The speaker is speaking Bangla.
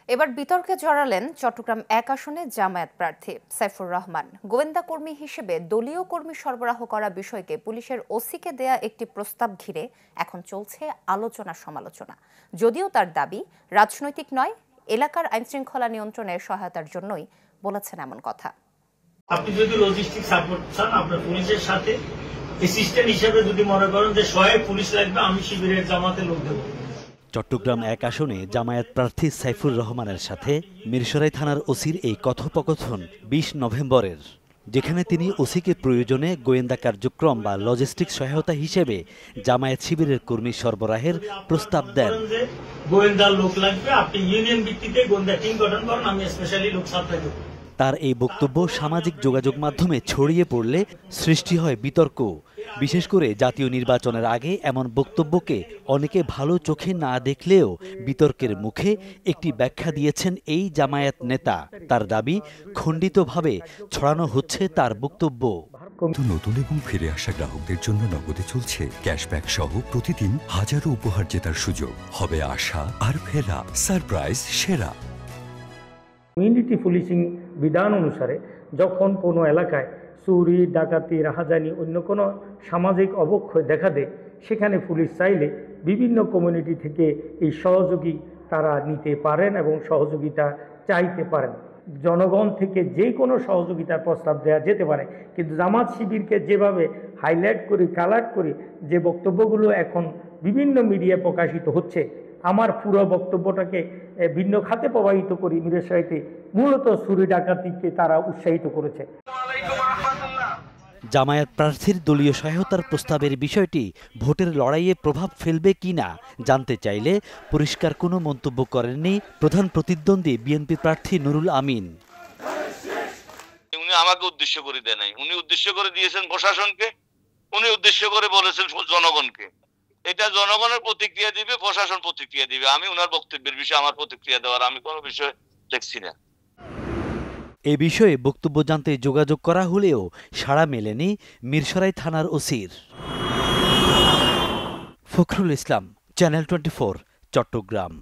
এবার বিতর্কে জড়ালেন চট্টগ্রাম ১ আসনে জামায়াত প্রার্থী সাইফুর রহমান। গোয়েন্দা কর্মী হিসেবে দলীয় কর্মী সরবরাহ করা বিষয়কে পুলিশের ওসিকে দেয়া একটি প্রস্তাব ঘিরে এখন চলছে আলোচনা সমালোচনা। যদিও তার দাবি রাজনৈতিক নয়, এলাকার আইনশৃঙ্খলা নিয়ন্ত্রণে সহায়তার জন্যই বলেছেন এমন কথা। আপনি যদি লজিস্টিক সাপোর্ট চান আপনার পুলিশের সাথে অ্যাসিস্ট্যান্ট হিসেবে যদি মনে করেন যে সহায়ক পুলিশ লাগবে, আমি শিবিরের জামাতে লোক দেব। চট্টগ্রাম ১ আসনে জামায়াত প্রার্থী সাইফুর রহমানের সাথে মিরসরাই থানার ওসির এই কথোপকথন ২০ নভেম্বরের, যেখানে তিনি ওসিকে প্রয়োজনে গোয়েন্দা কার্যক্রম বা লজিস্টিক সহায়তা হিসেবে জামায়াত শিবিরের কর্মী সরবরাহের প্রস্তাব দেন। গোয়েন্দার লোক লাগবে, আপনি ইউনিয়ন ভিত্তিতে গোয়েন্দা টিম গঠন করেন, আমি স্পেশালি লোক সাপ্লাই করব। তার এই বক্তব্য সামাজিক যোগাযোগ মাধ্যমে ছড়িয়ে পড়লে সৃষ্টি হয় বিতর্ক। বিশেষ করে জাতীয় নির্বাচনের আগে এমন বক্তব্যকে অনেকে ভালো চোখে না দেখলেও বিতর্কের মুখে একটি ব্যাখ্যা দিয়েছেন এই জামায়াত নেতা। তার দাবি খণ্ডিতভাবে ছড়ানো হচ্ছে তার বক্তব্য। নতুন এবং ফিরে আসা গ্রাহকদের জন্য নগদে চলছে ক্যাশব্যাক সহ প্রতিদিন হাজারো উপহার জেতার সুযোগ। হবে আশা আর ফেরা সারপ্রাইজ সেরা। কমিউনিটি পুলিশিং বিধান অনুসারে যখন কোনো এলাকায় চুরি, ডাকাতি, রাহাজানি, অন্য কোনো সামাজিক অবক্ষয় দেখা দেয়, সেখানে পুলিশ চাইলে বিভিন্ন কমিউনিটি থেকে এই সহযোগী তারা নিতে পারেন এবং সহযোগিতা চাইতে পারেন। জনগণ থেকে যে কোনো সহযোগিতার প্রস্তাব দেওয়া যেতে পারে, কিন্তু জামাত শিবিরকে যেভাবে হাইলাইট করি, কালার করি, যে বক্তব্যগুলো এখন বিভিন্ন মিডিয়ায় প্রকাশিত হচ্ছে, আমার পুরো বক্তব্যটাকে ভিন্ন খাতে প্রবাহিত করি। মিরসরাইতে মূলত চুরি ডাকাতিকে তারা উৎসাহিত করেছে। জামায়াত প্রার্থীর দলীয় সহায়তার প্রস্তাবের বিষয়টি ভোটের লড়াইয়ে প্রভাব ফেলবে কিনা জানতে চাইলে পরিষ্কার কোনো মন্তব্য করেননি প্রধান প্রতিদ্বন্দ্বী বিএনপি প্রার্থী নুরুল আমিন। উনি আমাকে উদ্দেশ্য করে দেয় নাই, উনি উদ্দেশ্য করে দিয়েছেন প্রশাসনকে, উনি উদ্দেশ্য করে বলেছেন জনগণকে। এটা জনগণের প্রতিক্রিয়া দিবে, প্রশাসন প্রতিক্রিয়া দিবে। আমি ওনার বক্তব্যের বিষয়ে আমার প্রতিক্রিয়া দেওয়ার আমি কোনো বিষয় দেখছি না। এ বিষয়ে বক্তব্য জানতে যোগাযোগ করা হলেও সাড়া মেলেনি মিরসরাই থানার ওসির। ফখরুল ইসলাম, চ্যানেল 24, চট্টগ্রাম।